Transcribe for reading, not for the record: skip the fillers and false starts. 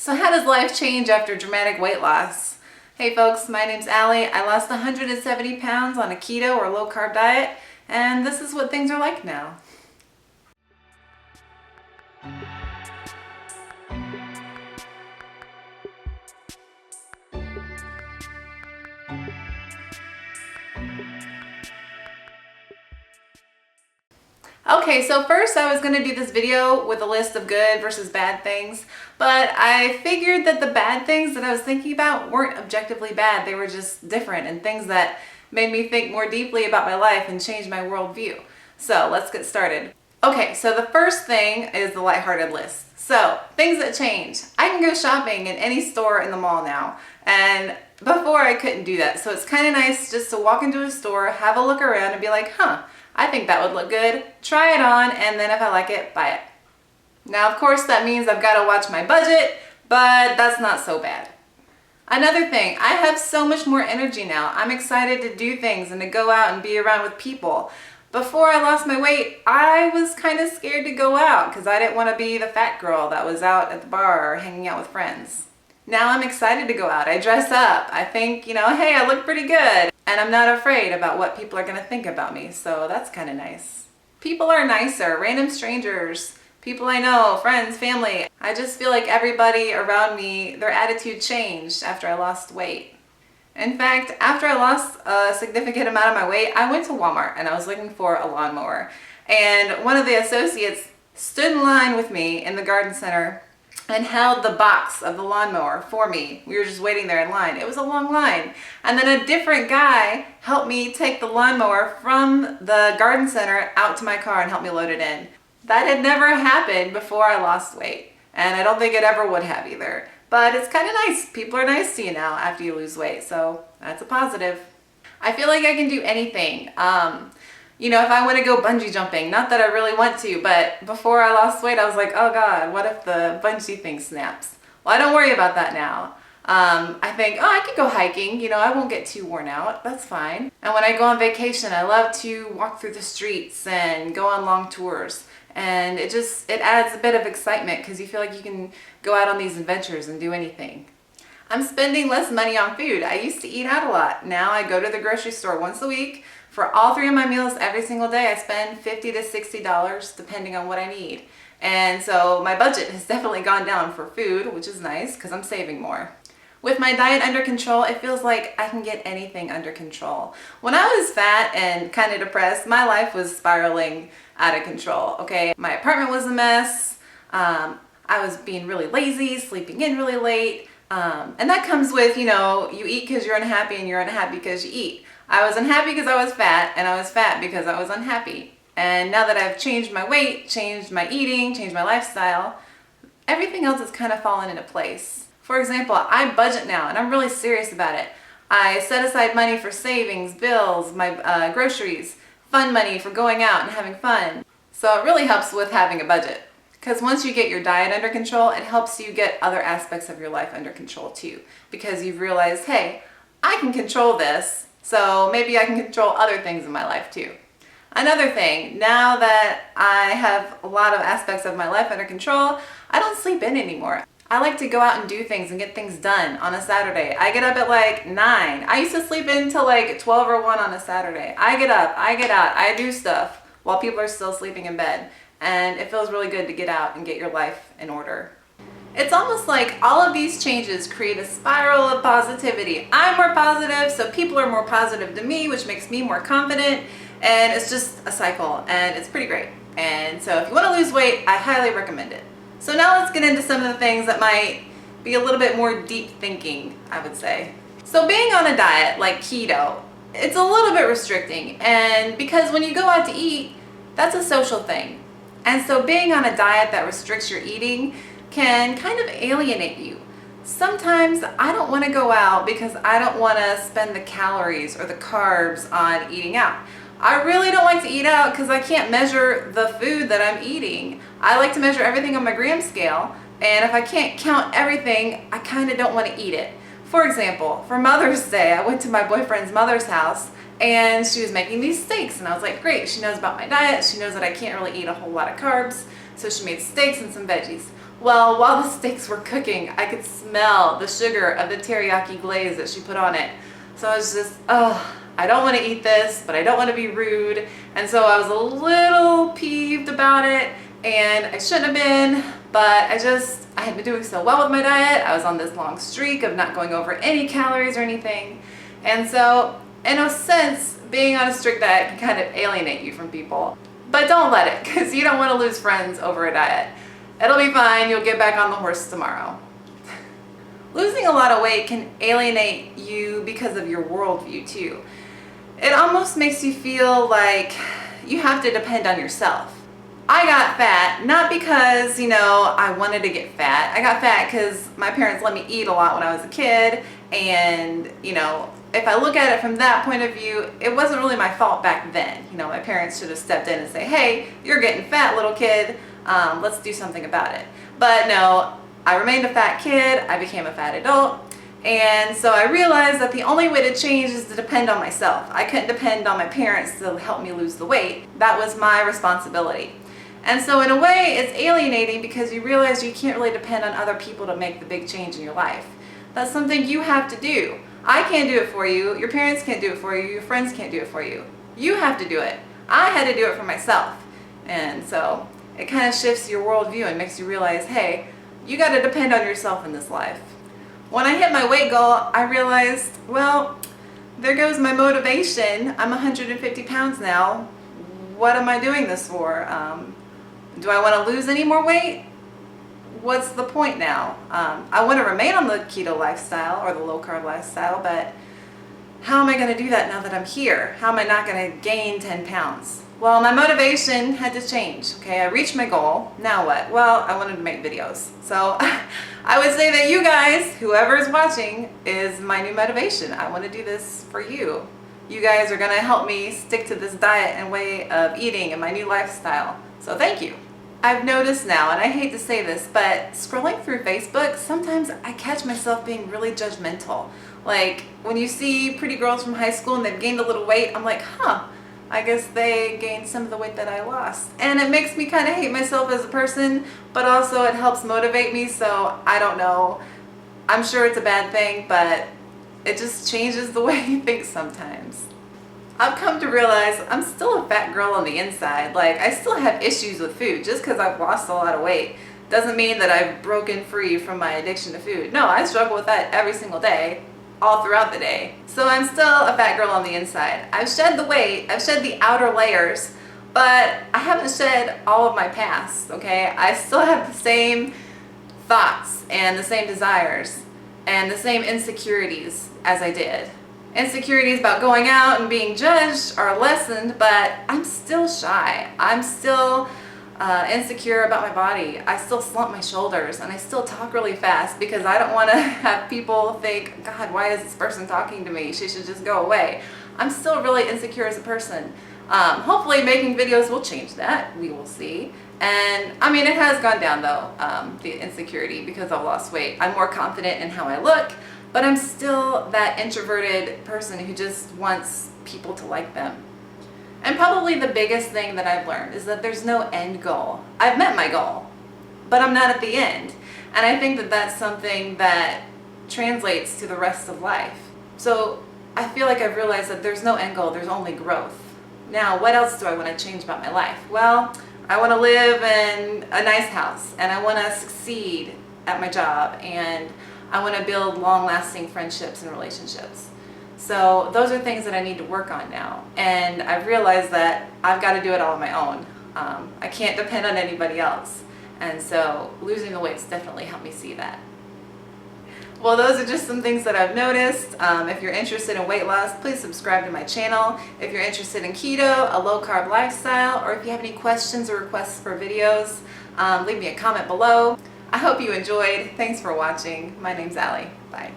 So how does life change after dramatic weight loss? Hey folks, my name's Allie. I lost 170 pounds on a keto or low carb diet, and this is what things are like now. Okay, so first I was going to do this video with a list of good versus bad things, but I figured that the bad things that I was thinking about weren't objectively bad. They were just different and things that made me think more deeply about my life and change my worldview. So let's get started. Okay, so the first thing is the lighthearted list. So things that change. I can go shopping in any store in the mall now, and before I couldn't do that. So it's kind of nice just to walk into a store, have a look around and be like, I think that would look good, try it on, and then if I like it, buy it. Now, of course, that means I've got to watch my budget, but that's not so bad. Another thing, I have so much more energy now. I'm excited to do things and to go out and be around with people. Before I lost my weight, I was kind of scared to go out because I didn't want to be the fat girl that was out at the bar or hanging out with friends. Now I'm excited to go out. I dress up. I think, hey, I look pretty good. And I'm not afraid about what people are going to think about me, so that's kind of nice. People are nicer, random strangers, people I know, friends, family. I just feel like everybody around me, their attitude changed after I lost weight. In fact, after I lost a significant amount of my weight, I went to Walmart and I was looking for a lawnmower. And one of the associates stood in line with me in the garden center and held the box of the lawnmower for me. We were just waiting there in line. It was a long line. And then a different guy helped me take the lawnmower from the garden center out to my car and helped me load it in. That had never happened before I lost weight. And I don't think it ever would have either. But it's kind of nice. People are nice to you now after you lose weight. So that's a positive. I feel like I can do anything. If I want to go bungee jumping, not that I really want to, but before I lost weight, I was like, oh God, what if the bungee thing snaps? Well, I don't worry about that now. I think, I could go hiking, I won't get too worn out. That's fine. And when I go on vacation, I love to walk through the streets and go on long tours. And it adds a bit of excitement because you feel like you can go out on these adventures and do anything. I'm spending less money on food. I used to eat out a lot. Now I go to the grocery store once a week. For all 3 of my meals every single day, I spend $50 to $60 depending on what I need. And so my budget has definitely gone down for food, which is nice because I'm saving more. With my diet under control, it feels like I can get anything under control. When I was fat and kind of depressed, my life was spiraling out of control, okay? My apartment was a mess. I was being really lazy, sleeping in really late. And that comes with, you eat because you're unhappy and you're unhappy because you eat. I was unhappy because I was fat, and I was fat because I was unhappy. And now that I've changed my weight, changed my eating, changed my lifestyle, everything else has kind of fallen into place. For example, I budget now, and I'm really serious about it. I set aside money for savings, bills, my groceries, fun money for going out and having fun. So it really helps with having a budget. Because once you get your diet under control, it helps you get other aspects of your life under control too. Because you've realized, hey, I can control this. So maybe I can control other things in my life too. Another thing, now that I have a lot of aspects of my life under control, I don't sleep in anymore. I like to go out and do things and get things done on a Saturday. I get up at like 9. I used to sleep in till like 12 or 1 on a Saturday. I get up, I get out, I do stuff while people are still sleeping in bed. And it feels really good to get out and get your life in order. It's almost like all of these changes create a spiral of positivity. I'm more positive, so people are more positive to me, which makes me more confident. And it's just a cycle, and it's pretty great. And so if you want to lose weight, I highly recommend it. So now let's get into some of the things that might be a little bit more deep thinking, I would say. So being on a diet like keto, it's a little bit restricting. And because when you go out to eat, that's a social thing. And so being on a diet that restricts your eating can kind of alienate you. Sometimes I don't want to go out because I don't want to spend the calories or the carbs on eating out. I really don't like to eat out because I can't measure the food that I'm eating. I like to measure everything on my gram scale, and if I can't count everything, I kind of don't want to eat it. For example, for Mother's Day, I went to my boyfriend's mother's house and she was making these steaks, and I was like, great, she knows about my diet, she knows that I can't really eat a whole lot of carbs, so she made steaks and some veggies. Well, while the steaks were cooking, I could smell the sugar of the teriyaki glaze that she put on it. So I was just, oh, I don't want to eat this, but I don't want to be rude. And so I was a little peeved about it, and I shouldn't have been, but I had been doing so well with my diet. I was on this long streak of not going over any calories or anything. And so, in a sense, being on a strict diet can kind of alienate you from people. But don't let it, because you don't want to lose friends over a diet. It'll be fine, you'll get back on the horse tomorrow. Losing a lot of weight can alienate you because of your worldview too. It almost makes you feel like you have to depend on yourself. I got fat, not because, I wanted to get fat. I got fat because my parents let me eat a lot when I was a kid, and, if I look at it from that point of view, it wasn't really my fault back then. My parents should have stepped in and say, hey, you're getting fat, little kid. Let's do something about it. But no, I remained a fat kid. I became a fat adult. And so I realized that the only way to change is to depend on myself. I couldn't depend on my parents to help me lose the weight. That was my responsibility. And so in a way, it's alienating because you realize you can't really depend on other people to make the big change in your life. That's something you have to do. I can't do it for you. Your parents can't do it for you. Your friends can't do it for you. You have to do it. I had to do it for myself. And so it kind of shifts your worldview and makes you realize, hey, you got to depend on yourself in this life. When I hit my weight goal, I realized, well, there goes my motivation. I'm 150 pounds now. What am I doing this for? Do I want to lose any more weight? What's the point now? I want to remain on the keto lifestyle or the low carb lifestyle, but how am I going to do that now that I'm here? How am I not going to gain 10 pounds? Well, my motivation had to change. Okay, I reached my goal. Now what? Well, I wanted to make videos. So I would say that you guys, whoever is watching, is my new motivation. I want to do this for you. You guys are going to help me stick to this diet and way of eating and my new lifestyle. So thank you. I've noticed now, and I hate to say this, but scrolling through Facebook, sometimes I catch myself being really judgmental. Like when you see pretty girls from high school and they've gained a little weight, I'm like, I guess they gained some of the weight that I lost. And it makes me kind of hate myself as a person, but also it helps motivate me, so I don't know. I'm sure it's a bad thing, but it just changes the way you think sometimes. I've come to realize I'm still a fat girl on the inside. Like, I still have issues with food. Just because I've lost a lot of weight doesn't mean that I've broken free from my addiction to food. No, I struggle with that every single day, all throughout the day. So I'm still a fat girl on the inside. I've shed the weight, I've shed the outer layers, but I haven't shed all of my past, okay? I still have the same thoughts and the same desires and the same insecurities as I did. Insecurities about going out and being judged are lessened, but I'm still shy. I'm still insecure about my body. I still slump my shoulders and I still talk really fast because I don't want to have people think, God, why is this person talking to me? She should just go away. I'm still really insecure as a person. Hopefully making videos will change that. We will see. And I mean, it has gone down though, the insecurity, because I've lost weight. I'm more confident in how I look, but I'm still that introverted person who just wants people to like them. And probably the biggest thing that I've learned is that there's no end goal. I've met my goal, but I'm not at the end. And I think that that's something that translates to the rest of life. So I feel like I've realized that there's no end goal, there's only growth. Now, what else do I want to change about my life? Well, I want to live in a nice house, and I want to succeed at my job, and I want to build long-lasting friendships and relationships. So those are things that I need to work on now. And I've realized that I've got to do it all on my own. I can't depend on anybody else. And so losing the weight's definitely helped me see that. Well, those are just some things that I've noticed. If you're interested in weight loss, please subscribe to my channel. If you're interested in keto, a low-carb lifestyle, or if you have any questions or requests for videos, leave me a comment below. I hope you enjoyed. Thanks for watching. My name's Ally. Bye.